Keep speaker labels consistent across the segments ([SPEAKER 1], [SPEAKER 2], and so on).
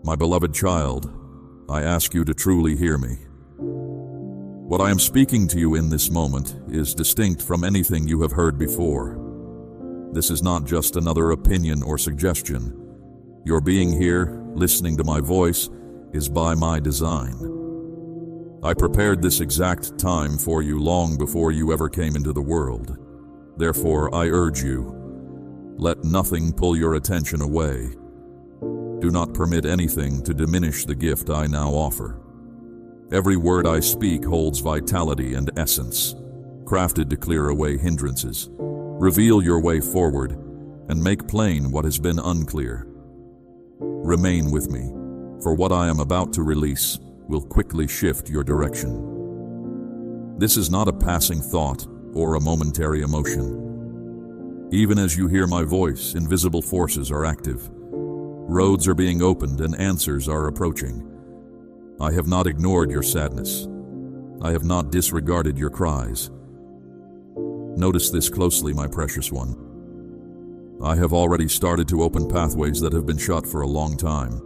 [SPEAKER 1] My beloved child, I ask you to truly hear me. What I am speaking to you in this moment is distinct from anything you have heard before. This is not just another opinion or suggestion. Your being here, listening to my voice, is by my design. I prepared this exact time for you long before you ever came into the world. Therefore, I urge you, let nothing pull your attention away. Do not permit anything to diminish the gift I now offer. Every word I speak holds vitality and essence, crafted to clear away hindrances, reveal your way forward, and make plain what has been unclear. Remain with me, for what I am about to release will quickly shift your direction. This is not a passing thought or a momentary emotion. Even as you hear my voice, invisible forces are active. Roads are being opened and answers are approaching. I have not ignored your sadness. I have not disregarded your cries. Notice this closely, my precious one. I have already started to open pathways that have been shut for a long time.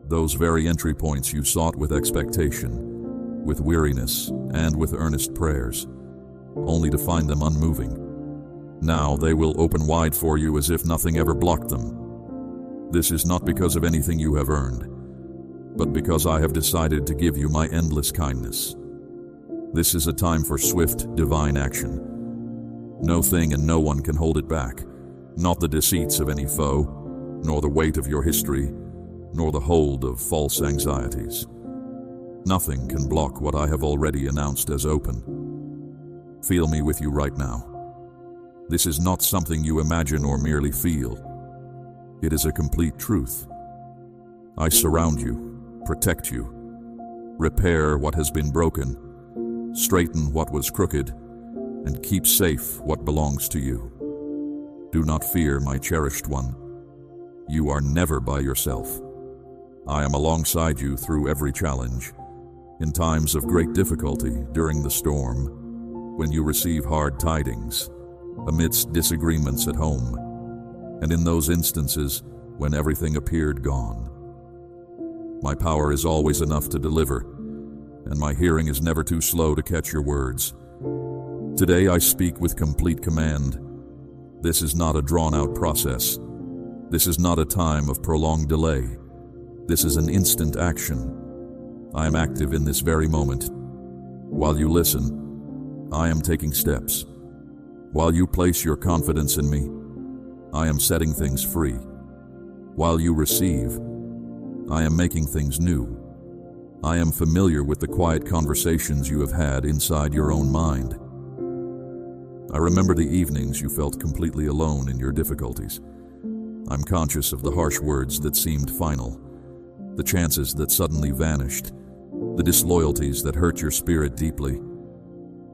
[SPEAKER 1] Those very entry points you sought with expectation, with weariness, and with earnest prayers, only to find them unmoving. Now they will open wide for you as if nothing ever blocked them. This is not because of anything you have earned, but because I have decided to give you my endless kindness. This is a time for swift, divine action. No thing and no one can hold it back, not the deceits of any foe, nor the weight of your history, nor the hold of false anxieties. Nothing can block what I have already announced as open. Feel me with you right now. This is not something you imagine or merely feel. It is a complete truth. I surround you, protect you, repair what has been broken, straighten what was crooked, and keep safe what belongs to you. Do not fear, my cherished one. You are never by yourself. I am alongside you through every challenge, in times of great difficulty, during the storm, when you receive hard tidings, amidst disagreements at home, and in those instances when everything appeared gone. My power is always enough to deliver, and my hearing is never too slow to catch your words. Today I speak with complete command. This is not a drawn-out process. This is not a time of prolonged delay. This is an instant action. I am active in this very moment. While you listen, I am taking steps. While you place your confidence in me, I am setting things free. While you receive, I am making things new. I am familiar with the quiet conversations you have had inside your own mind. I remember the evenings you felt completely alone in your difficulties. I'm conscious of the harsh words that seemed final, the chances that suddenly vanished, the disloyalties that hurt your spirit deeply.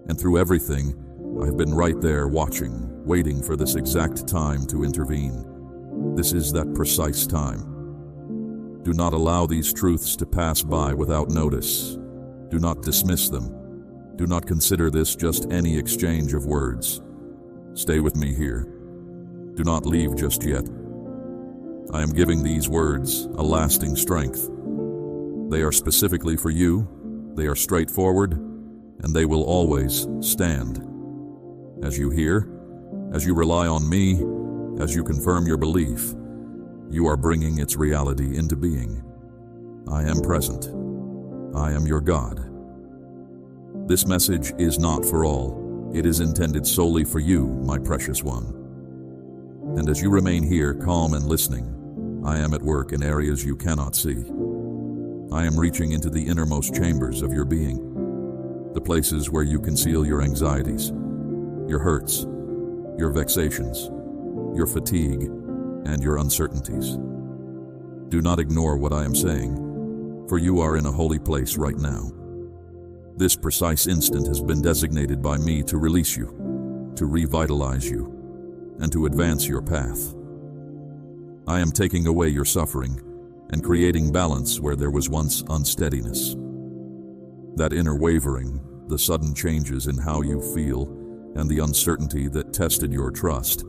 [SPEAKER 1] And through everything, I have been right there watching, waiting for this exact time to intervene. This is that precise time. Do not allow these truths to pass by without notice. Do not dismiss them. Do not consider this just any exchange of words. Stay with me here. Do not leave just yet. I am giving these words a lasting strength. They are specifically for you, they are straightforward, and they will always stand. As you hear, as you rely on me, as you confirm your belief, you are bringing its reality into being. I am present. I am your God. This message is not for all. It is intended solely for you, my precious one. And as you remain here, calm and listening, I am at work in areas you cannot see. I am reaching into the innermost chambers of your being, the places where you conceal your anxieties, your hurts, your vexations, your fatigue, and your uncertainties. Do not ignore what I am saying, for you are in a holy place right now. This precise instant has been designated by me to release you, to revitalize you, and to advance your path. I am taking away your suffering and creating balance where there was once unsteadiness. That inner wavering, the sudden changes in how you feel, and the uncertainty that tested your trust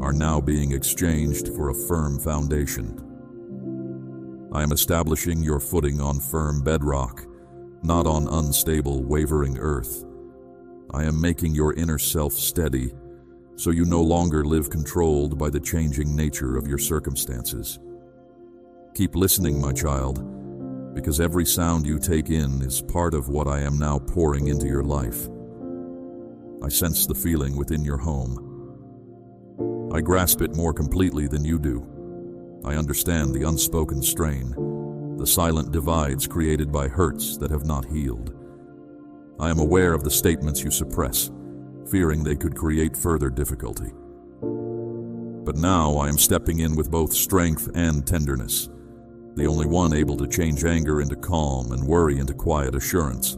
[SPEAKER 1] are now being exchanged for a firm foundation. I am establishing your footing on firm bedrock, not on unstable, wavering earth. I am making your inner self steady, so you no longer live controlled by the changing nature of your circumstances. Keep listening, my child, because every sound you take in is part of what I am now pouring into your life. I sense the feeling within your home. I grasp it more completely than you do. I understand the unspoken strain, the silent divides created by hurts that have not healed. I am aware of the statements you suppress, fearing they could create further difficulty. But now I am stepping in with both strength and tenderness, the only one able to change anger into calm and worry into quiet assurance.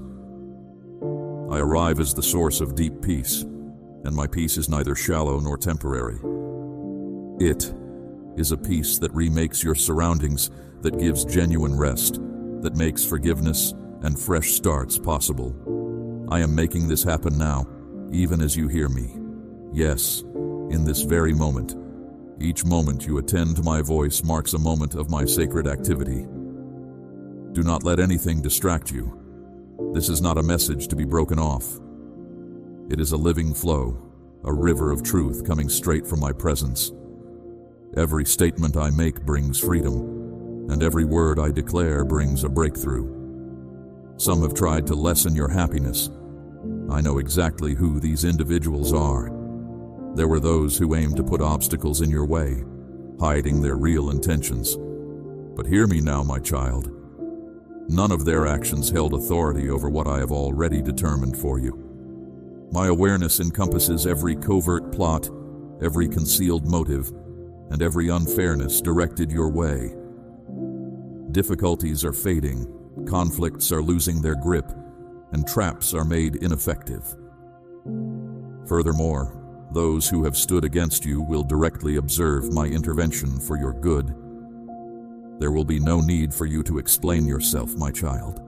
[SPEAKER 1] I arrive as the source of deep peace, and my peace is neither shallow nor temporary. It is a peace that remakes your surroundings, that gives genuine rest, that makes forgiveness and fresh starts possible. I am making this happen now, even as you hear me. Yes, in this very moment. Each moment you attend to my voice marks a moment of my sacred activity. Do not let anything distract you. This is not a message to be broken off. It is a living flow, a river of truth coming straight from my presence. Every statement I make brings freedom, and every word I declare brings a breakthrough. Some have tried to lessen your happiness. I know exactly who these individuals are. There were those who aimed to put obstacles in your way, hiding their real intentions. But hear me now, my child. None of their actions held authority over what I have already determined for you. My awareness encompasses every covert plot, every concealed motive, and every unfairness directed your way. Difficulties are fading, conflicts are losing their grip, and traps are made ineffective. Furthermore, those who have stood against you will directly observe my intervention for your good. There will be no need for you to explain yourself, my child.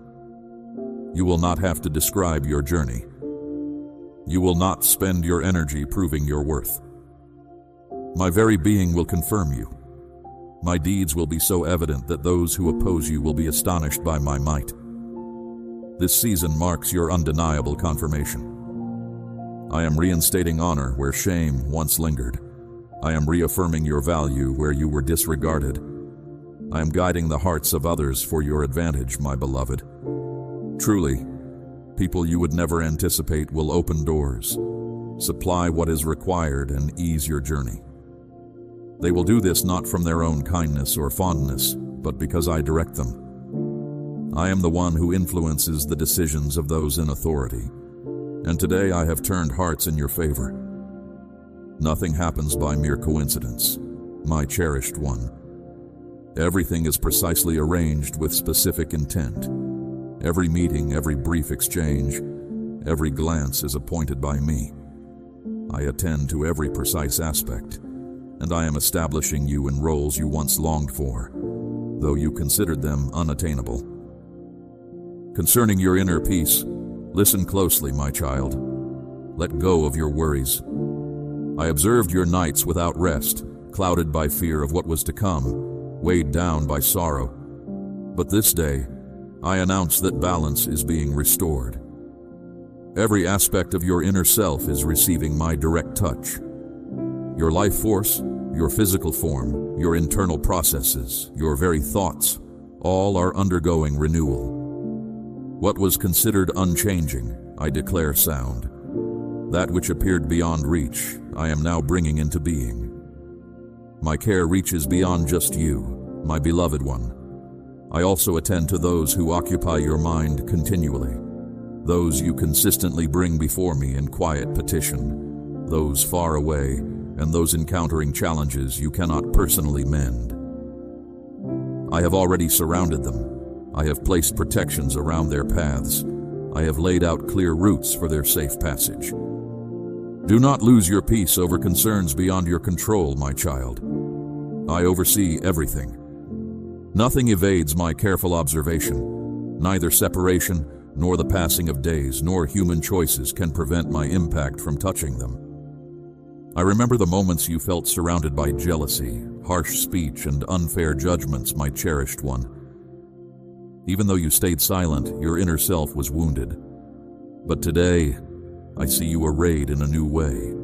[SPEAKER 1] You will not have to describe your journey. You will not spend your energy proving your worth. My very being will confirm you. My deeds will be so evident that those who oppose you will be astonished by my might. This season marks your undeniable confirmation. I am reinstating honor where shame once lingered. I am reaffirming your value where you were disregarded. I am guiding the hearts of others for your advantage, my beloved. Truly, people you would never anticipate will open doors, supply what is required, and ease your journey. They will do this not from their own kindness or fondness, but because I direct them. I am the one who influences the decisions of those in authority, and today I have turned hearts in your favor. Nothing happens by mere coincidence, my cherished one. Everything is precisely arranged with specific intent. Every meeting, every brief exchange, every glance is appointed by me. I attend to every precise aspect, and I am establishing you in roles you once longed for, though you considered them unattainable. Concerning your inner peace, listen closely, my child. Let go of your worries. I observed your nights without rest, clouded by fear of what was to come, weighed down by sorrow. But this day, I announce that balance is being restored. Every aspect of your inner self is receiving my direct touch. Your life force, your physical form, your internal processes, your very thoughts, all are undergoing renewal. What was considered unchanging, I declare sound. That which appeared beyond reach, I am now bringing into being. My care reaches beyond just you, my beloved one. I also attend to those who occupy your mind continually, those you consistently bring before me in quiet petition, those far away, and those encountering challenges you cannot personally mend. I have already surrounded them. I have placed protections around their paths. I have laid out clear routes for their safe passage. Do not lose your peace over concerns beyond your control, my child. I oversee everything. Nothing evades my careful observation. Neither separation, nor the passing of days, nor human choices can prevent my impact from touching them. I remember the moments you felt surrounded by jealousy, harsh speech, and unfair judgments, my cherished one. Even though you stayed silent, your inner self was wounded. But today, I see you arrayed in a new way.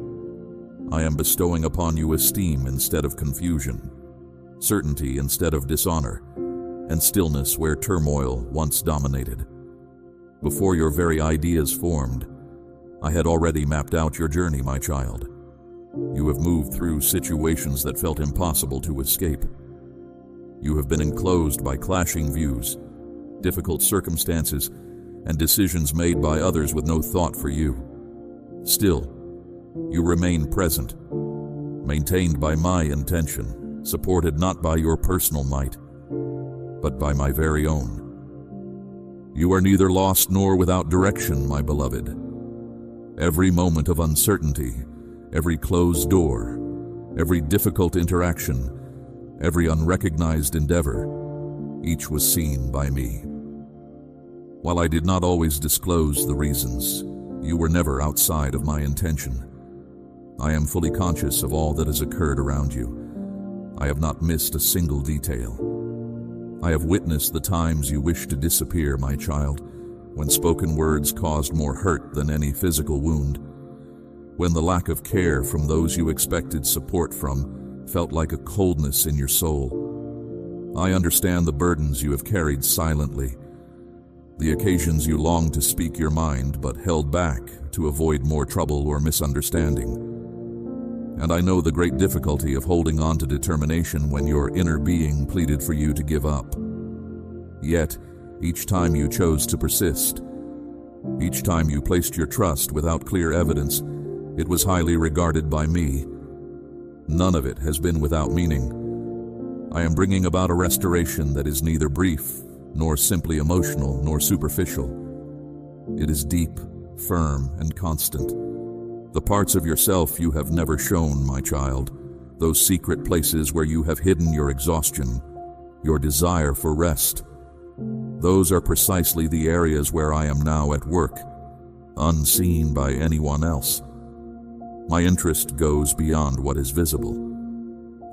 [SPEAKER 1] I am bestowing upon you esteem instead of confusion, certainty instead of dishonor, and stillness where turmoil once dominated. Before your very ideas formed, I had already mapped out your journey, my child. You have moved through situations that felt impossible to escape. You have been enclosed by clashing views, difficult circumstances, and decisions made by others with no thought for you. Still, you remain present, maintained by my intention, supported not by your personal might, but by my very own. You are neither lost nor without direction, my beloved. Every moment of uncertainty, every closed door, every difficult interaction, every unrecognized endeavor, each was seen by me. While I did not always disclose the reasons, you were never outside of my intention. I am fully conscious of all that has occurred around you. I have not missed a single detail. I have witnessed the times you wished to disappear, my child, when spoken words caused more hurt than any physical wound, when the lack of care from those you expected support from felt like a coldness in your soul. I understand the burdens you have carried silently, the occasions you longed to speak your mind but held back to avoid more trouble or misunderstanding. And I know the great difficulty of holding on to determination when your inner being pleaded for you to give up. Yet, each time you chose to persist, each time you placed your trust without clear evidence, it was highly regarded by me. None of it has been without meaning. I am bringing about a restoration that is neither brief, nor simply emotional, nor superficial. It is deep, firm, and constant. The parts of yourself you have never shown, my child, those secret places where you have hidden your exhaustion, your desire for rest, those are precisely the areas where I am now at work, unseen by anyone else. My interest goes beyond what is visible.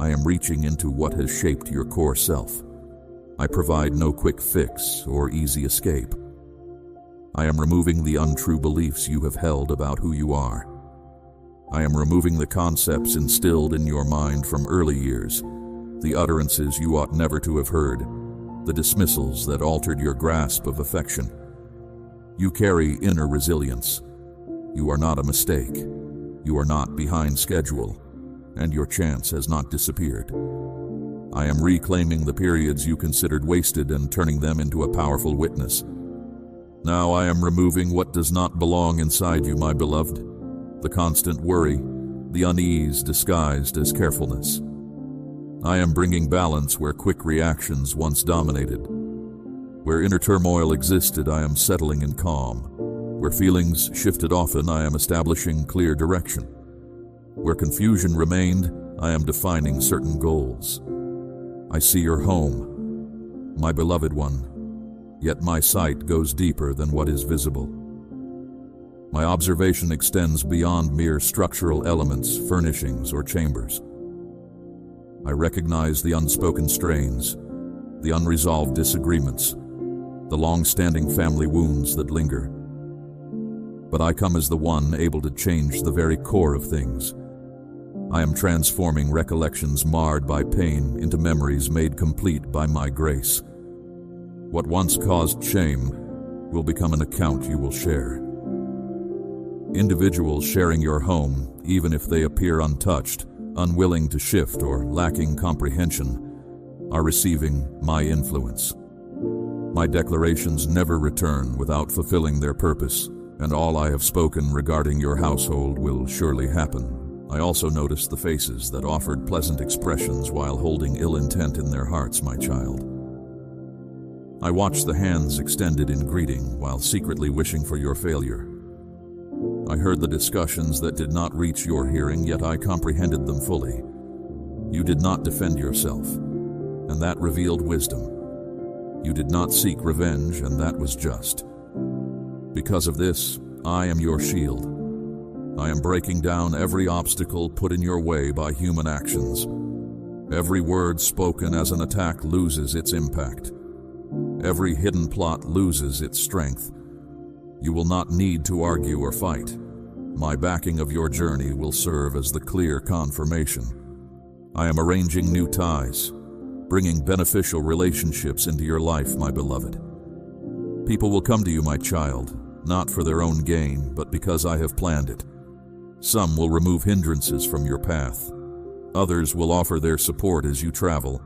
[SPEAKER 1] I am reaching into what has shaped your core self. I provide no quick fix or easy escape. I am removing the untrue beliefs you have held about who you are. I am removing the concepts instilled in your mind from early years, the utterances you ought never to have heard, the dismissals that altered your grasp of affection. You carry inner resilience. You are not a mistake. You are not behind schedule, and your chance has not disappeared. I am reclaiming the periods you considered wasted and turning them into a powerful witness. Now I am removing what does not belong inside you, my beloved. The constant worry, the unease disguised as carefulness. I am bringing balance where quick reactions once dominated. Where inner turmoil existed, I am settling in calm. Where feelings shifted often, I am establishing clear direction. Where confusion remained, I am defining certain goals. I see your home, my beloved one, yet my sight goes deeper than what is visible. My observation extends beyond mere structural elements, furnishings, or chambers. I recognize the unspoken strains, the unresolved disagreements, the long-standing family wounds that linger. But I come as the one able to change the very core of things. I am transforming recollections marred by pain into memories made complete by my grace. What once caused shame will become an account you will share. Individuals sharing your home, even if they appear untouched, unwilling to shift, or lacking comprehension, are receiving my influence. My declarations never return without fulfilling their purpose, and all I have spoken regarding your household will surely happen. I also noticed the faces that offered pleasant expressions while holding ill intent in their hearts, my child. I watched the hands extended in greeting while secretly wishing for your failure. I heard the discussions that did not reach your hearing, yet I comprehended them fully. You did not defend yourself, and that revealed wisdom. You did not seek revenge, and that was just. Because of this, I am your shield. I am breaking down every obstacle put in your way by human actions. Every word spoken as an attack loses its impact. every hidden plot loses its strength. You will not need to argue or fight. My backing of your journey will serve as the clear confirmation. I am arranging new ties, bringing beneficial relationships into your life, my beloved. People will come to you, my child, not for their own gain, but because I have planned it. Some will remove hindrances from your path. Others will offer their support as you travel,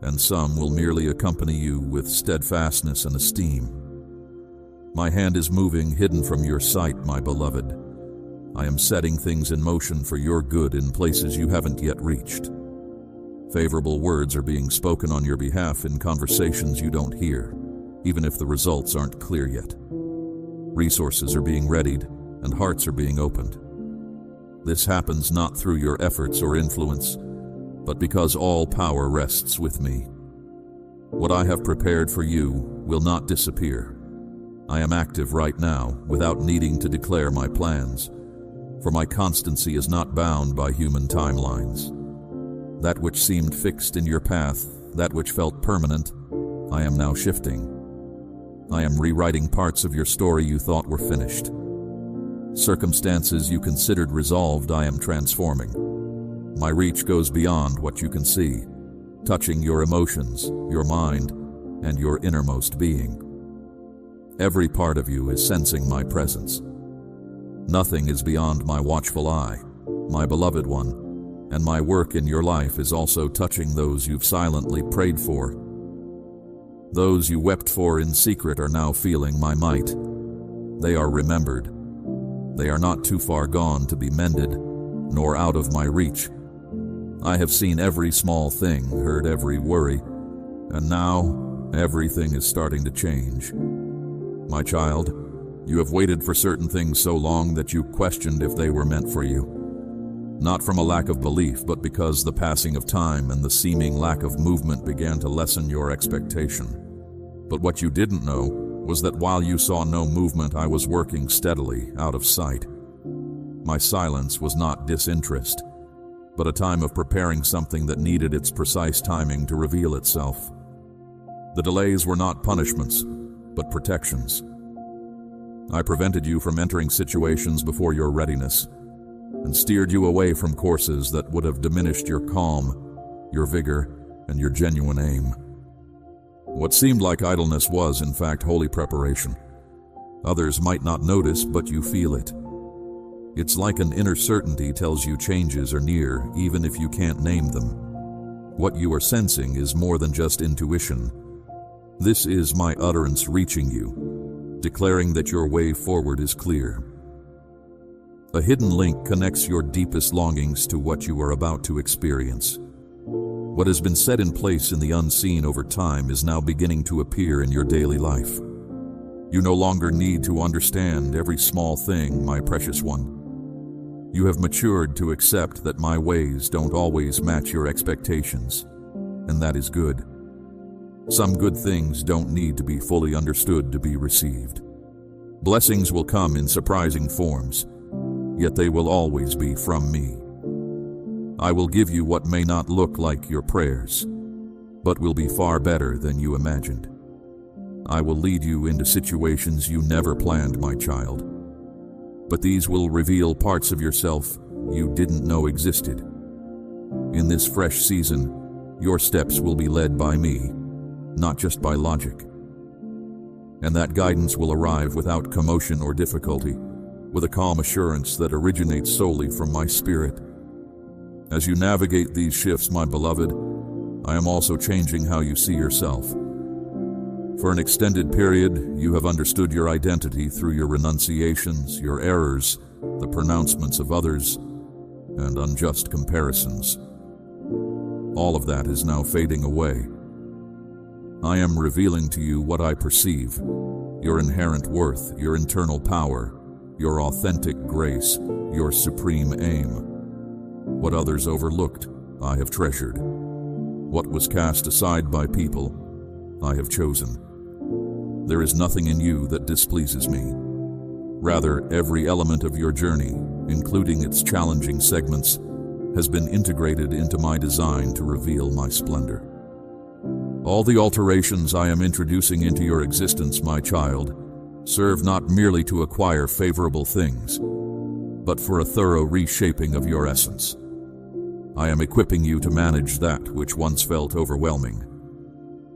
[SPEAKER 1] and some will merely accompany you with steadfastness and esteem. My hand is moving hidden from your sight, my beloved. I am setting things in motion for your good in places you haven't yet reached. Favorable words are being spoken on your behalf in conversations you don't hear, even if the results aren't clear yet. Resources are being readied, and hearts are being opened. This happens not through your efforts or influence, but because all power rests with me. What I have prepared for you will not disappear. I am active right now without needing to declare my plans, for my constancy is not bound by human timelines. That which seemed fixed in your path, that which felt permanent, I am now shifting. I am rewriting parts of your story you thought were finished. Circumstances you considered resolved, I am transforming. My reach goes beyond what you can see, touching your emotions, your mind, and your innermost being. Every part of you is sensing my presence. Nothing is beyond my watchful eye, my beloved one, and my work in your life is also touching those you've silently prayed for. Those you wept for in secret are now feeling my might. They are remembered. They are not too far gone to be mended, nor out of my reach. I have seen every small thing, heard every worry, and now everything is starting to change. My child, you have waited for certain things so long that you questioned if they were meant for you. Not from a lack of belief, but because the passing of time and the seeming lack of movement began to lessen your expectation. But what you didn't know was that while you saw no movement, I was working steadily out of sight. My silence was not disinterest, but a time of preparing something that needed its precise timing to reveal itself. The delays were not punishments, but protections. I prevented you from entering situations before your readiness, and steered you away from courses that would have diminished your calm, your vigor, and your genuine aim. What seemed like idleness was, in fact, holy preparation. Others might not notice, but you feel it. It's like an inner certainty tells you changes are near, even if you can't name them. What you are sensing is more than just intuition. This is my utterance reaching you, declaring that your way forward is clear. A hidden link connects your deepest longings to what you are about to experience. What has been set in place in the unseen over time is now beginning to appear in your daily life. You no longer need to understand every small thing, my precious one. You have matured to accept that my ways don't always match your expectations, and that is good. Some good things don't need to be fully understood to be received. Blessings will come in surprising forms, yet they will always be from me. I will give you what may not look like your prayers, but will be far better than you imagined. I will lead you into situations you never planned, my child, but these will reveal parts of yourself you didn't know existed. In this fresh season, your steps will be led by me, not just by logic. And that guidance will arrive without commotion or difficulty, with a calm assurance that originates solely from my spirit. As you navigate these shifts, my beloved, I am also changing how you see yourself. For an extended period, you have understood your identity through your renunciations, your errors, the pronouncements of others, and unjust comparisons. All of that is now fading away. I am revealing to you what I perceive, your inherent worth, your internal power, your authentic grace, your supreme aim. What others overlooked, I have treasured. What was cast aside by people, I have chosen. There is nothing in you that displeases me. Rather, every element of your journey, including its challenging segments, has been integrated into my design to reveal my splendor. All the alterations I am introducing into your existence, my child, serve not merely to acquire favorable things, but for a thorough reshaping of your essence. I am equipping you to manage that which once felt overwhelming.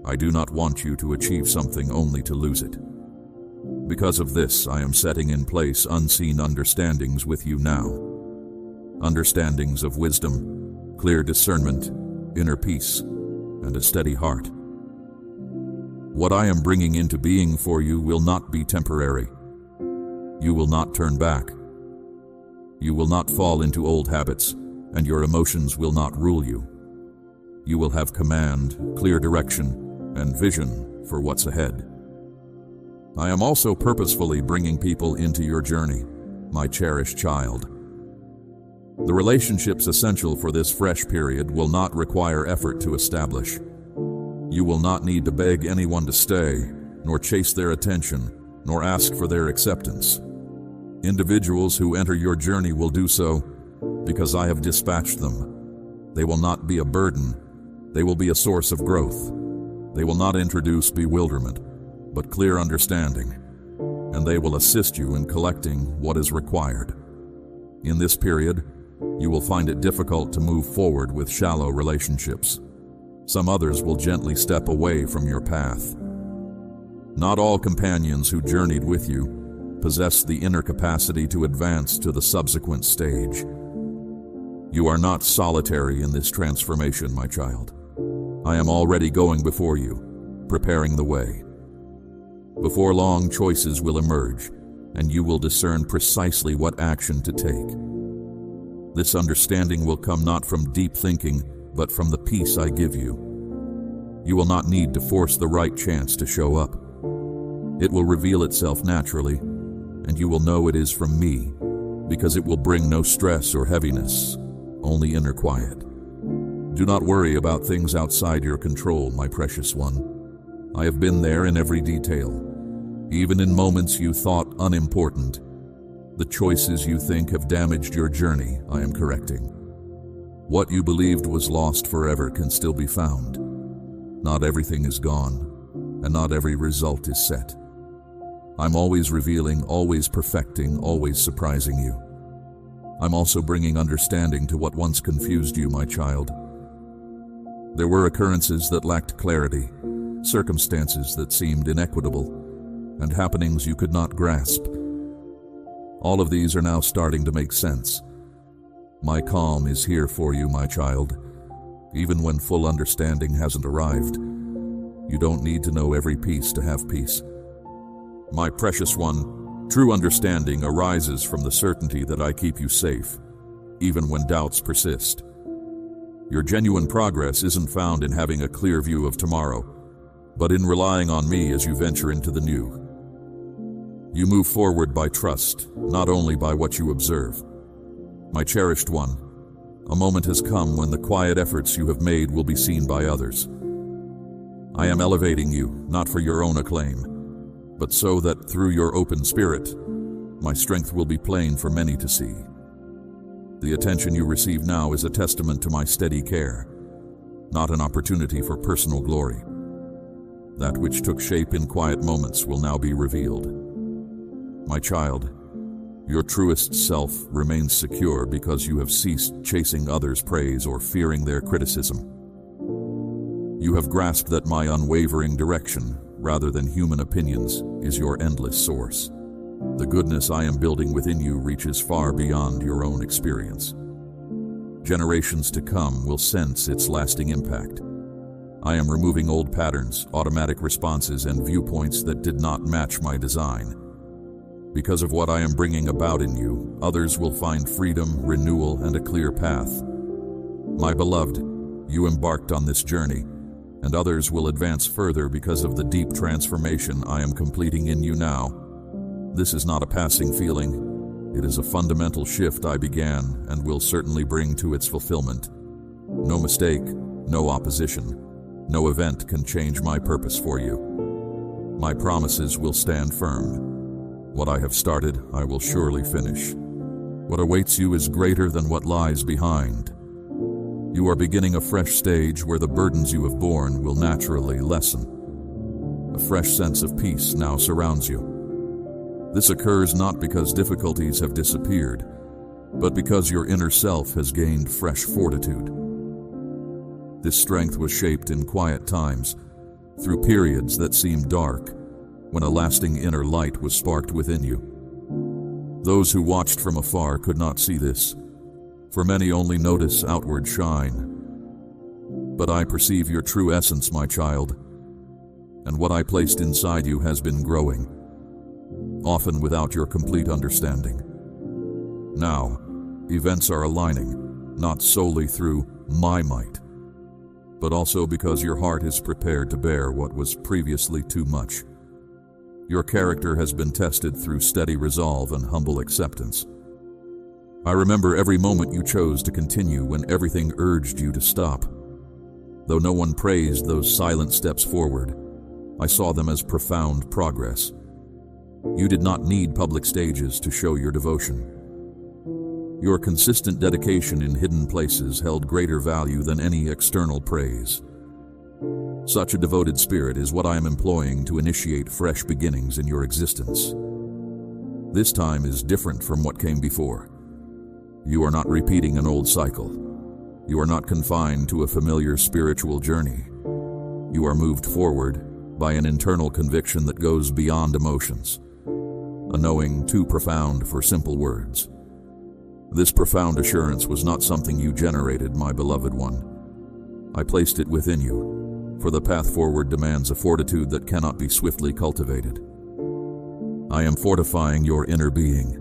[SPEAKER 1] I do not want you to achieve something only to lose it. Because of this, I am setting in place unseen understandings with you now. Understandings of wisdom, clear discernment, inner peace, and a steady heart. What I am bringing into being for you will not be temporary. You will not turn back. You will not fall into old habits, and your emotions will not rule you. You will have command, clear direction, and vision for what's ahead. I am also purposefully bringing people into your journey, my cherished child. The relationships essential for this fresh period will not require effort to establish. You will not need to beg anyone to stay, nor chase their attention, nor ask for their acceptance. Individuals who enter your journey will do so because I have dispatched them. They will not be a burden. They will be a source of growth. They will not introduce bewilderment, but clear understanding, and they will assist you in collecting what is required. In this period, you will find it difficult to move forward with shallow relationships. Some others will gently step away from your path. Not all companions who journeyed with you possess the inner capacity to advance to the subsequent stage. You are not solitary in this transformation, my child. I am already going before you, preparing the way. Before long, choices will emerge, and you will discern precisely what action to take. This understanding will come not from deep thinking, but from the peace I give you. You will not need to force the right chance to show up. It will reveal itself naturally, and you will know it is from me, because it will bring no stress or heaviness, only inner quiet. Do not worry about things outside your control, my precious one. I have been there in every detail, even in moments you thought unimportant. The choices you think have damaged your journey, I am correcting. What you believed was lost forever can still be found. Not everything is gone, and not every result is set. I'm always revealing, always perfecting, always surprising you. I'm also bringing understanding to what once confused you, my child. There were occurrences that lacked clarity, circumstances that seemed inequitable, and happenings you could not grasp. All of these are now starting to make sense. My calm is here for you, my child. Even when full understanding hasn't arrived, you don't need to know every piece to have peace. My precious one, true understanding arises from the certainty that I keep you safe, even when doubts persist. Your genuine progress isn't found in having a clear view of tomorrow, but in relying on me as you venture into the new. You move forward by trust, not only by what you observe. My cherished one, a moment has come when the quiet efforts you have made will be seen by others. I am elevating you, not for your own acclaim, but so that through your open spirit, my strength will be plain for many to see. The attention you receive now is a testament to my steady care, not an opportunity for personal glory. That which took shape in quiet moments will now be revealed. My child, your truest self remains secure because you have ceased chasing others' praise or fearing their criticism. You have grasped that my unwavering direction, rather than human opinions, is your endless source. The goodness I am building within you reaches far beyond your own experience. Generations to come will sense its lasting impact. I am removing old patterns, automatic responses, and viewpoints that did not match my design. Because of what I am bringing about in you, others will find freedom, renewal, and a clear path. My beloved, you embarked on this journey, and others will advance further because of the deep transformation I am completing in you now. This is not a passing feeling. It is a fundamental shift I began and will certainly bring to its fulfillment. No mistake, no opposition, no event can change my purpose for you. My promises will stand firm. What I have started, I will surely finish. What awaits you is greater than what lies behind. You are beginning a fresh stage where the burdens you have borne will naturally lessen. A fresh sense of peace now surrounds you. This occurs not because difficulties have disappeared, but because your inner self has gained fresh fortitude. This strength was shaped in quiet times, through periods that seemed dark, when a lasting inner light was sparked within you. Those who watched from afar could not see this, for many only notice outward shine. But I perceive your true essence, my child, and what I placed inside you has been growing, often without your complete understanding. Now, events are aligning, not solely through my might, but also because your heart is prepared to bear what was previously too much. Your character has been tested through steady resolve and humble acceptance. I remember every moment you chose to continue when everything urged you to stop. Though no one praised those silent steps forward, I saw them as profound progress. You did not need public stages to show your devotion. Your consistent dedication in hidden places held greater value than any external praise. Such a devoted spirit is what I am employing to initiate fresh beginnings in your existence. This time is different from what came before. You are not repeating an old cycle. You are not confined to a familiar spiritual journey. You are moved forward by an internal conviction that goes beyond emotions, a knowing too profound for simple words. This profound assurance was not something you generated, my beloved one. I placed it within you, for the path forward demands a fortitude that cannot be swiftly cultivated. I am fortifying your inner being.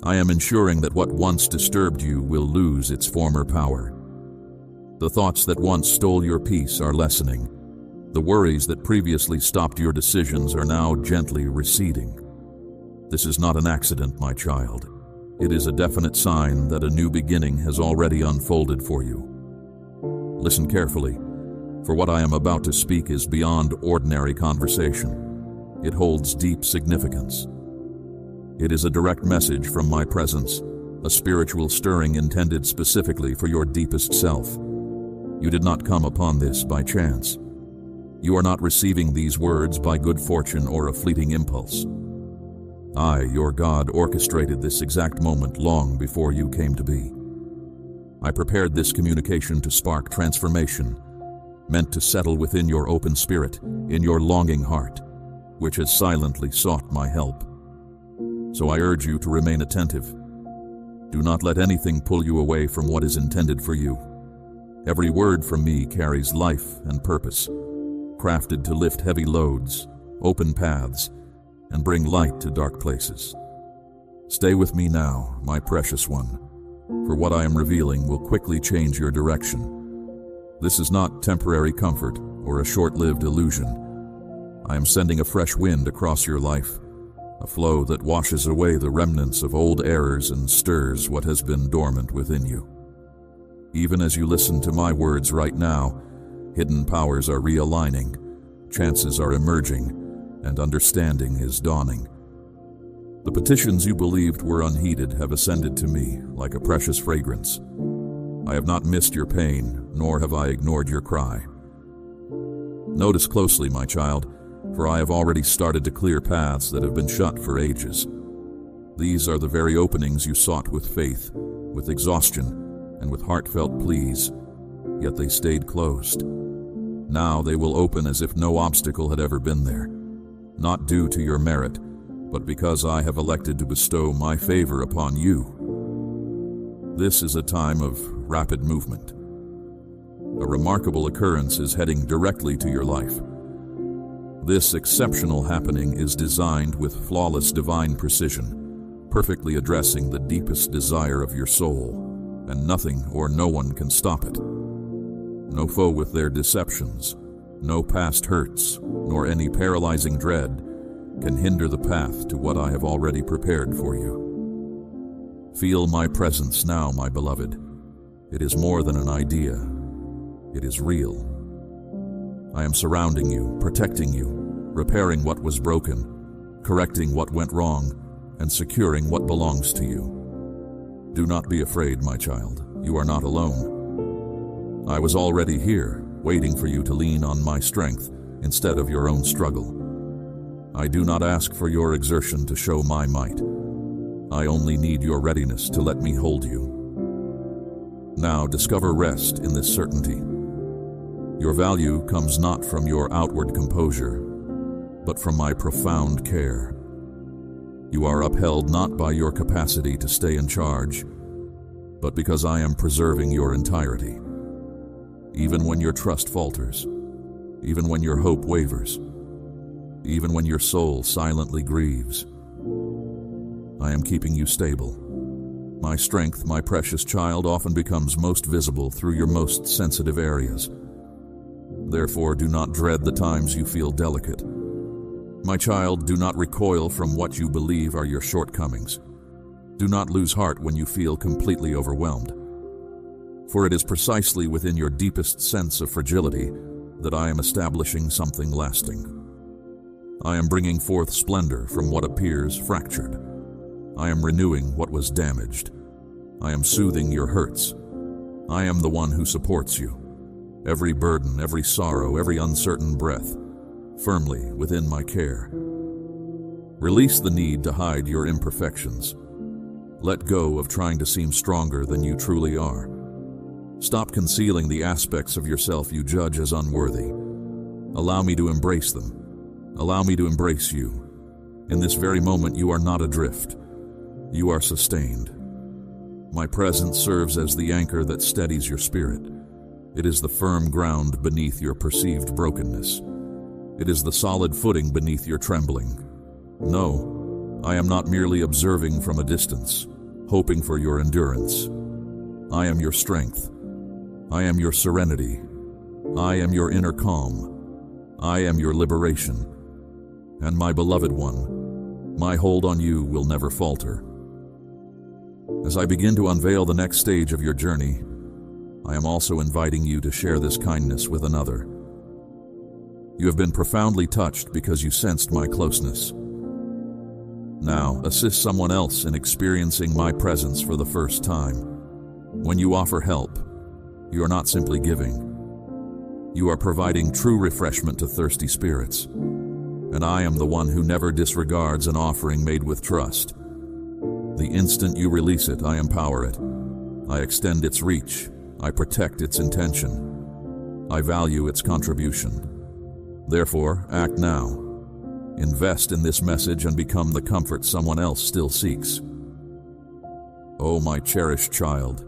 [SPEAKER 1] I am ensuring that what once disturbed you will lose its former power. The thoughts that once stole your peace are lessening. The worries that previously stopped your decisions are now gently receding. This is not an accident, my child. It is a definite sign that a new beginning has already unfolded for you. Listen carefully, for what I am about to speak is beyond ordinary conversation. It holds deep significance. It is a direct message from my presence, a spiritual stirring intended specifically for your deepest self. You did not come upon this by chance. You are not receiving these words by good fortune or a fleeting impulse. I, your God, orchestrated this exact moment long before you came to be. I prepared this communication to spark transformation, meant to settle within your open spirit, in your longing heart, which has silently sought my help. So I urge you to remain attentive. Do not let anything pull you away from what is intended for you. Every word from me carries life and purpose, crafted to lift heavy loads, open paths, and bring light to dark places. Stay with me now, my precious one, for what I am revealing will quickly change your direction. This is not temporary comfort or a short-lived illusion. I am sending a fresh wind across your life, a flow that washes away the remnants of old errors and stirs what has been dormant within you. Even as you listen to my words right now, hidden powers are realigning, chances are emerging, and understanding is dawning. The petitions you believed were unheeded have ascended to me like a precious fragrance. I have not missed your pain, nor have I ignored your cry. Notice closely, my child, for I have already started to clear paths that have been shut for ages. These are the very openings you sought with faith, with exhaustion, and with heartfelt pleas, yet they stayed closed. Now they will open as if no obstacle had ever been there, not due to your merit, but because I have elected to bestow my favor upon you. This is a time of rapid movement. A remarkable occurrence is heading directly to your life. This exceptional happening is designed with flawless divine precision, perfectly addressing the deepest desire of your soul, and nothing or no one can stop it. No foe with their deceptions, no past hurts, nor any paralyzing dread can hinder the path to what I have already prepared for you. Feel my presence now, my beloved. It is more than an idea. It is real. I am surrounding you, protecting you, repairing what was broken, correcting what went wrong, and securing what belongs to you. Do not be afraid, my child. You are not alone. I was already here, waiting for you to lean on my strength instead of your own struggle. I do not ask for your exertion to show my might. I only need your readiness to let me hold you. Now discover rest in this certainty. Your value comes not from your outward composure, but from my profound care. You are upheld not by your capacity to stay in charge, but because I am preserving your entirety. Even when your trust falters, even when your hope wavers, even when your soul silently grieves, I am keeping you stable. My strength, my precious child, often becomes most visible through your most sensitive areas. Therefore, do not dread the times you feel delicate. My child, do not recoil from what you believe are your shortcomings. Do not lose heart when you feel completely overwhelmed. For it is precisely within your deepest sense of fragility that I am establishing something lasting. I am bringing forth splendor from what appears fractured. I am renewing what was damaged. I am soothing your hurts. I am the one who supports you. Every burden, every sorrow, every uncertain breath, firmly within my care. Release the need to hide your imperfections. Let go of trying to seem stronger than you truly are. Stop concealing the aspects of yourself you judge as unworthy. Allow me to embrace them. Allow me to embrace you. In this very moment, you are not adrift. You are sustained. My presence serves as the anchor that steadies your spirit. It is the firm ground beneath your perceived brokenness. It is the solid footing beneath your trembling. No, I am not merely observing from a distance, hoping for your endurance. I am your strength. I am your serenity. I am your inner calm. I am your liberation. And my beloved one, my hold on you will never falter. As I begin to unveil the next stage of your journey, I am also inviting you to share this kindness with another. You have been profoundly touched because you sensed my closeness. Now, assist someone else in experiencing my presence for the first time. When you offer help, you are not simply giving. You are providing true refreshment to thirsty spirits. And I am the one who never disregards an offering made with trust. The instant you release it, I empower it. I extend its reach. I protect its intention. I value its contribution. Therefore, act now. Invest in this message and become the comfort someone else still seeks. Oh, my cherished child,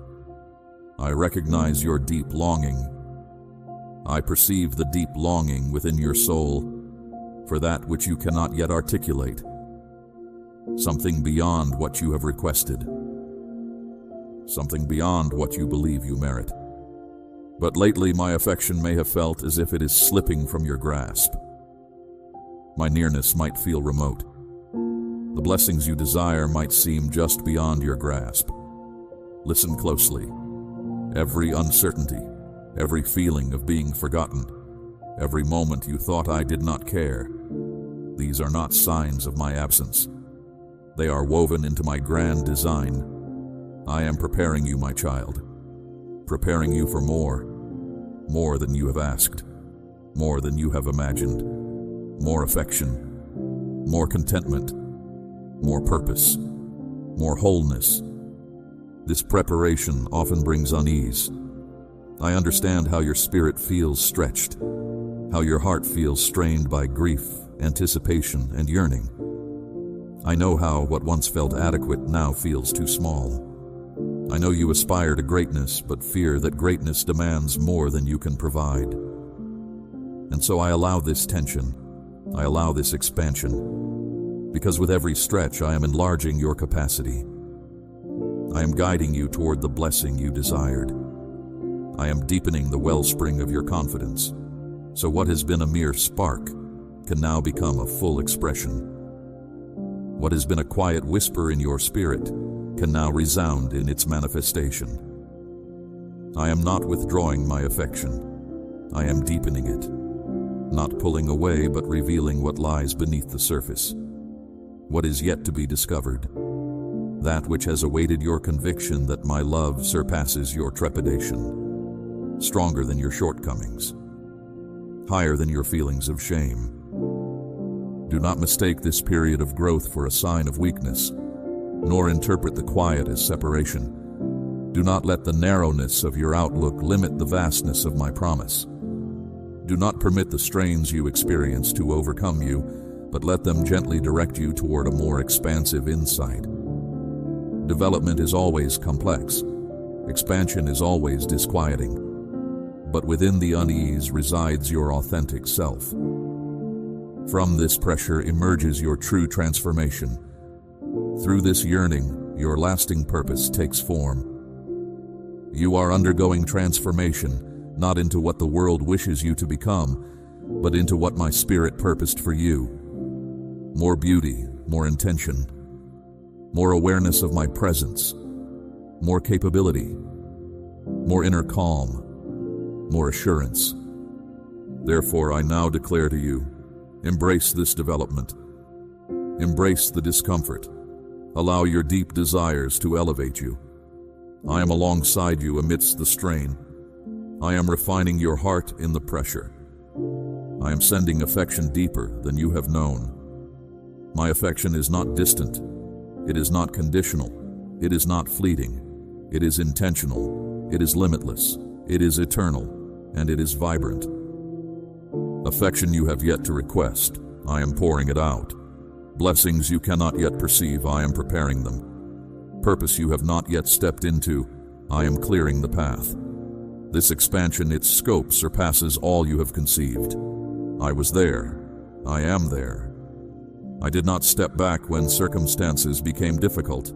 [SPEAKER 1] I recognize your deep longing. I perceive the deep longing within your soul for that which you cannot yet articulate, something beyond what you have requested, something beyond what you believe you merit. But lately my affection may have felt as if it is slipping from your grasp. My nearness might feel remote. The blessings you desire might seem just beyond your grasp. Listen closely. Every uncertainty, every feeling of being forgotten, every moment you thought I did not care, these are not signs of my absence. They are woven into my grand design. I am preparing you, my child, preparing you for more than you have asked, more than you have imagined, more affection, more contentment, more purpose, more wholeness. This preparation often brings unease. I understand how your spirit feels stretched, how your heart feels strained by grief, anticipation, and yearning. I know how what once felt adequate now feels too small. I know you aspire to greatness, but fear that greatness demands more than you can provide. And so I allow this tension, I allow this expansion, because with every stretch I am enlarging your capacity. I am guiding you toward the blessing you desired. I am deepening the wellspring of your confidence, so what has been a mere spark can now become a full expression. What has been a quiet whisper in your spirit can now resound in its manifestation. I am not withdrawing my affection. I am deepening it, not pulling away but revealing what lies beneath the surface, what is yet to be discovered, that which has awaited your conviction that my love surpasses your trepidation. stronger than your shortcomings, higher than your feelings of shame. Do not mistake this period of growth for a sign of weakness, nor interpret the quiet as separation. Do not let the narrowness of your outlook limit the vastness of my promise. Do not permit the strains you experience to overcome you, but let them gently direct you toward a more expansive insight. Development is always complex. Expansion is always disquieting. But within the unease resides your authentic self. From this pressure emerges your true transformation. Through this yearning, your lasting purpose takes form. You are undergoing transformation, not into what the world wishes you to become, but into what my spirit purposed for you. More beauty, more intention, more awareness of my presence, more capability, more inner calm, more assurance. Therefore, I now declare to you, embrace this development. Embrace the discomfort. Allow your deep desires to elevate you. I am alongside you amidst the strain. I am refining your heart in the pressure. I am sending affection deeper than you have known. My affection is not distant. It is not conditional. It is not fleeting. It is intentional. It is limitless. It is eternal. And it is vibrant. Affection you have yet to request, I am pouring it out. Blessings you cannot yet perceive, I am preparing them. Purpose you have not yet stepped into, I am clearing the path. This expansion, its scope surpasses all you have conceived. I was there. I am there. I did not step back when circumstances became difficult.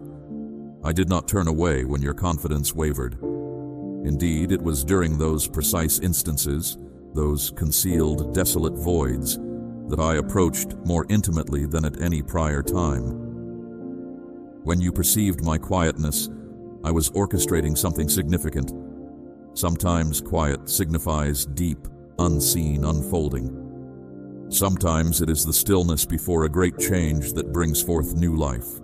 [SPEAKER 1] I did not turn away when your confidence wavered. Indeed, it was during those precise instances, those concealed, desolate voids, that I approached more intimately than at any prior time. When you perceived my quietness, I was orchestrating something significant. Sometimes quiet signifies deep, unseen unfolding. Sometimes it is the stillness before a great change that brings forth new life.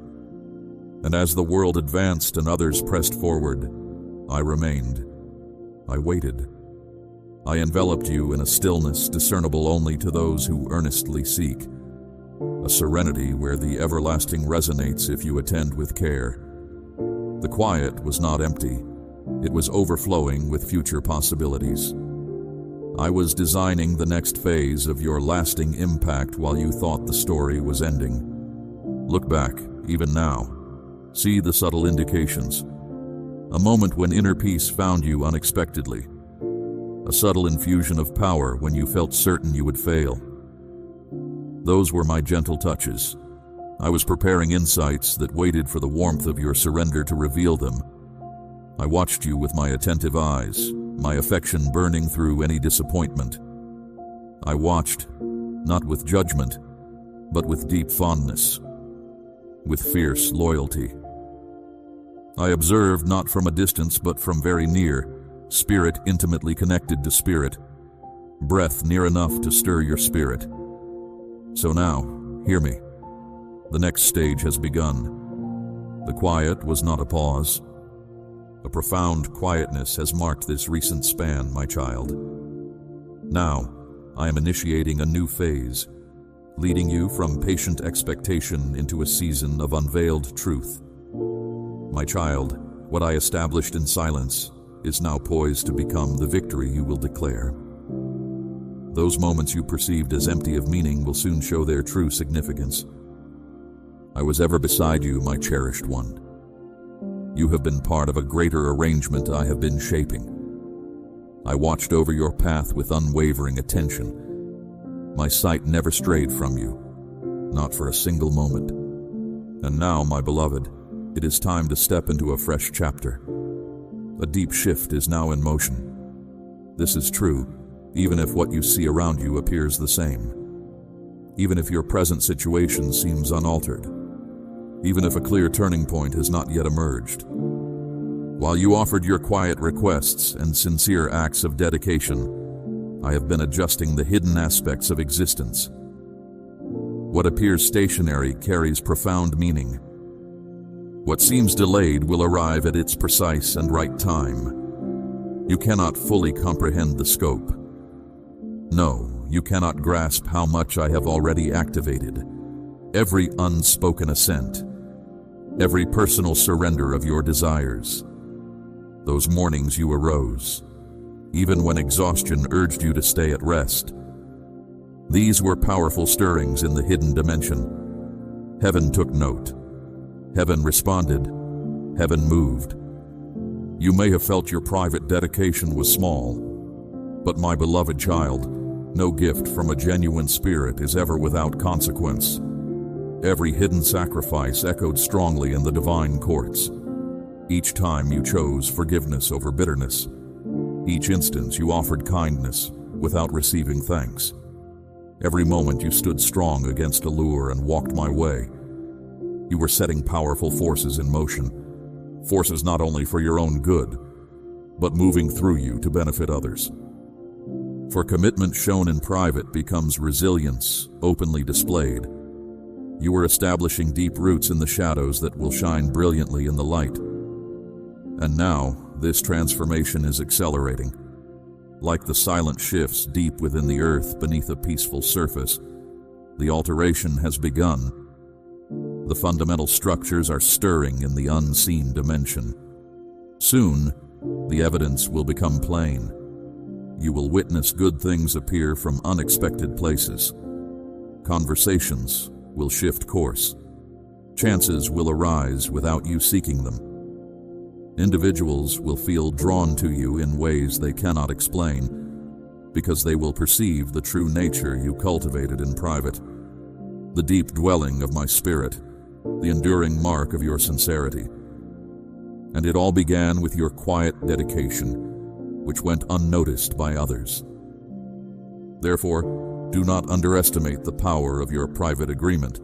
[SPEAKER 1] And as the world advanced and others pressed forward, I remained. I waited. I enveloped you in a stillness discernible only to those who earnestly seek, a serenity where the everlasting resonates if you attend with care. The quiet was not empty. It was overflowing with future possibilities. I was designing the next phase of your lasting impact while you thought the story was ending. Look back, even now. See the subtle indications. A moment when inner peace found you unexpectedly. A subtle infusion of power when you felt certain you would fail. Those were my gentle touches. I was preparing insights that waited for the warmth of your surrender to reveal them. I watched you with my attentive eyes, my affection burning through any disappointment. I watched, not with judgment, but with deep fondness, with fierce loyalty. I observed not from a distance but from very near, spirit intimately connected to spirit, breath near enough to stir your spirit. So now, hear me. The next stage has begun. The quiet was not a pause. A profound quietness has marked this recent span, my child. Now, I am initiating a new phase, leading you from patient expectation into a season of unveiled truth. My child, what I established in silence is now poised to become the victory you will declare. Those moments you perceived as empty of meaning will soon show their true significance. I was ever beside you, my cherished one. You have been part of a greater arrangement I have been shaping. I watched over your path with unwavering attention. My sight never strayed from you, not for a single moment. And now, my beloved, it is time to step into a fresh chapter. A deep shift is now in motion. This is true, even if what you see around you appears the same. Even if your present situation seems unaltered. Even if a clear turning point has not yet emerged. While you offered your quiet requests and sincere acts of dedication, I have been adjusting the hidden aspects of existence. What appears stationary carries profound meaning. What seems delayed will arrive at its precise and right time. You cannot fully comprehend the scope. No, you cannot grasp how much I have already activated. Every unspoken assent, every personal surrender of your desires. Those mornings you arose, even when exhaustion urged you to stay at rest. These were powerful stirrings in the hidden dimension. Heaven took note. Heaven responded. Heaven moved. You may have felt your private dedication was small, but my beloved child, no gift from a genuine spirit is ever without consequence. Every hidden sacrifice echoed strongly in the divine courts. Each time you chose forgiveness over bitterness. Each instance you offered kindness without receiving thanks. Every moment you stood strong against a lure and walked my way. You were setting powerful forces in motion, forces not only for your own good, but moving through you to benefit others. For commitment shown in private becomes resilience openly displayed. You were establishing deep roots in the shadows that will shine brilliantly in the light. And now, this transformation is accelerating. Like the silent shifts deep within the earth beneath a peaceful surface, the alteration has begun. The fundamental structures are stirring in the unseen dimension. Soon, the evidence will become plain. You will witness good things appear from unexpected places. Conversations will shift course. Chances will arise without you seeking them. Individuals will feel drawn to you in ways they cannot explain, because they will perceive the true nature you cultivated in private, the deep dwelling of my spirit, the enduring mark of your sincerity. And it all began with your quiet dedication, which went unnoticed by others. Therefore, do not underestimate the power of your private agreement.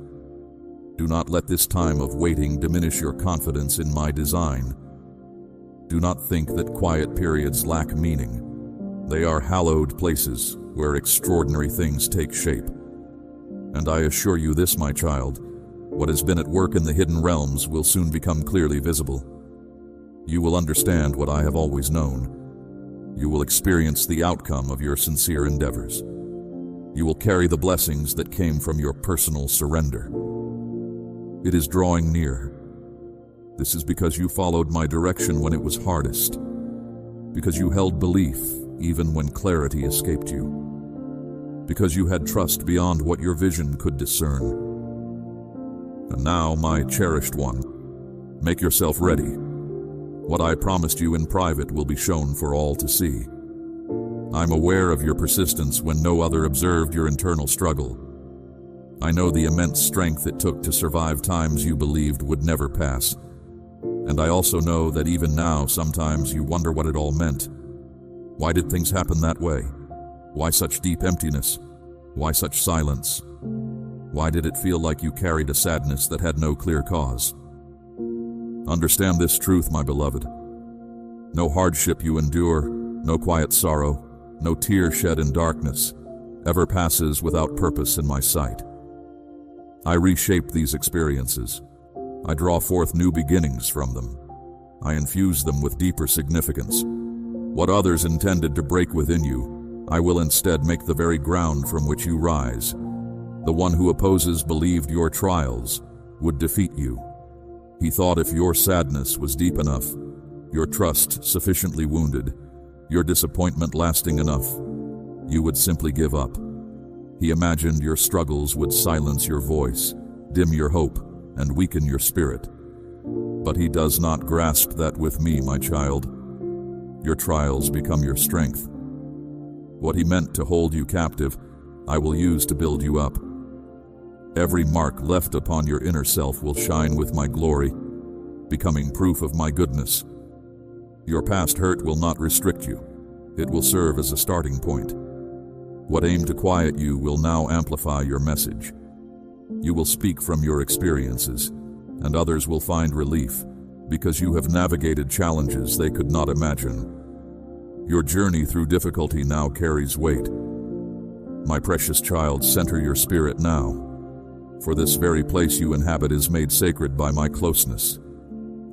[SPEAKER 1] Do not let this time of waiting diminish your confidence in my design. Do not think that quiet periods lack meaning. They are hallowed places where extraordinary things take shape. And I assure you this, my child, what has been at work in the hidden realms will soon become clearly visible. You will understand what I have always known. You will experience the outcome of your sincere endeavors. You will carry the blessings that came from your personal surrender. It is drawing near. This is because you followed my direction when it was hardest, because you held belief even when clarity escaped you, because you had trust beyond what your vision could discern. And now, my cherished one, make yourself ready. What I promised you in private will be shown for all to see. I'm aware of your persistence when no other observed your internal struggle. I know the immense strength it took to survive times you believed would never pass. And I also know that even now, sometimes you wonder what it all meant. Why did things happen that way? Why such deep emptiness? Why such silence? Why did it feel like you carried a sadness that had no clear cause? Understand this truth, my beloved. No hardship you endure, no quiet sorrow, no tear shed in darkness, ever passes without purpose in my sight. I reshape these experiences. I draw forth new beginnings from them. I infuse them with deeper significance. What others intended to break within you, I will instead make the very ground from which you rise. The one who opposes believed your trials would defeat you. He thought if your sadness was deep enough, your trust sufficiently wounded, your disappointment lasting enough, you would simply give up. He imagined your struggles would silence your voice, dim your hope, and weaken your spirit. But he does not grasp that with me, my child. Your trials become your strength. What he meant to hold you captive, I will use to build you up. Every mark left upon your inner self will shine with my glory, becoming proof of my goodness. Your past hurt will not restrict you. It will serve as a starting point. What aimed to quiet you will now amplify your message. You will speak from your experiences, and others will find relief because you have navigated challenges they could not imagine. Your journey through difficulty now carries weight. My precious child, center your spirit now, for this very place you inhabit is made sacred by my closeness.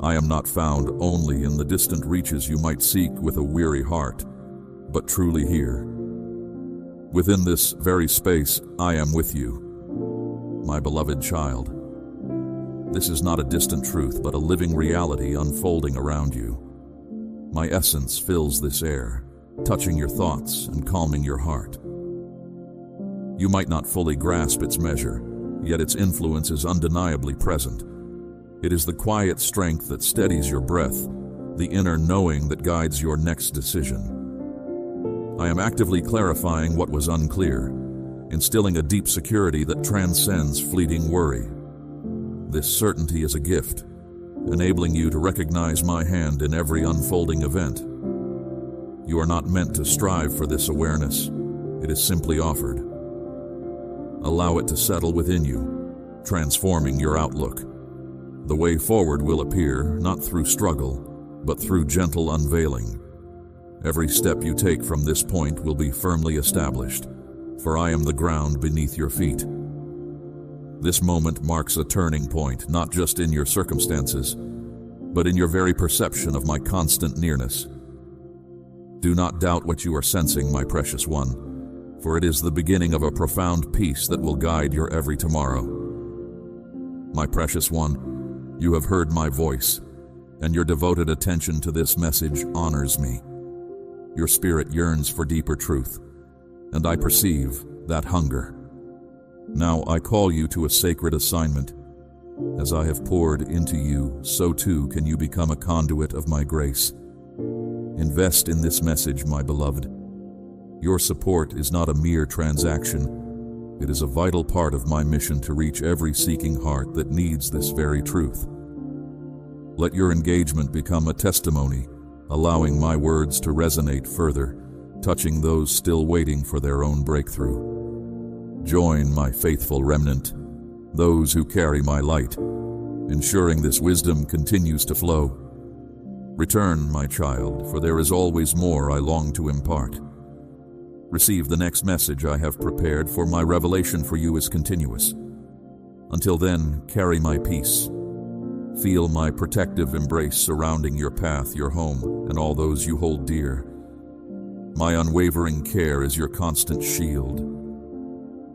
[SPEAKER 1] I am not found only in the distant reaches you might seek with a weary heart, but truly here. Within this very space, I am with you, my beloved child. This is not a distant truth, but a living reality unfolding around you. My essence fills this air, touching your thoughts and calming your heart. You might not fully grasp its measure, yet its influence is undeniably present. It is the quiet strength that steadies your breath, the inner knowing that guides your next decision. I am actively clarifying what was unclear, instilling a deep security that transcends fleeting worry. This certainty is a gift, enabling you to recognize my hand in every unfolding event. You are not meant to strive for this awareness. It is simply offered. Allow it to settle within you, transforming your outlook. The way forward will appear not through struggle, but through gentle unveiling. Every step you take from this point will be firmly established, for I am the ground beneath your feet. This moment marks a turning point, not just in your circumstances, but in your very perception of my constant nearness. Do not doubt what you are sensing, my precious one, for it is the beginning of a profound peace that will guide your every tomorrow. My precious one, you have heard my voice, and your devoted attention to this message honors me. Your spirit yearns for deeper truth, and I perceive that hunger. Now I call you to a sacred assignment. As I have poured into you, so too can you become a conduit of my grace. Invest in this message, my beloved. Your support is not a mere transaction. It is a vital part of my mission to reach every seeking heart that needs this very truth. Let your engagement become a testimony, allowing my words to resonate further, touching those still waiting for their own breakthrough. Join my faithful remnant, those who carry my light, ensuring this wisdom continues to flow. Return, my child, for there is always more I long to impart. Receive the next message I have prepared, for my revelation for you is continuous. Until then, carry my peace. Feel my protective embrace surrounding your path, your home, and all those you hold dear. My unwavering care is your constant shield.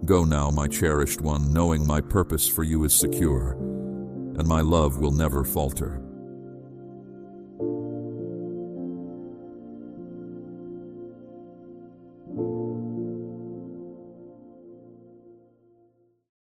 [SPEAKER 1] Go now, my cherished one, knowing my purpose for you is secure, and my love will never falter.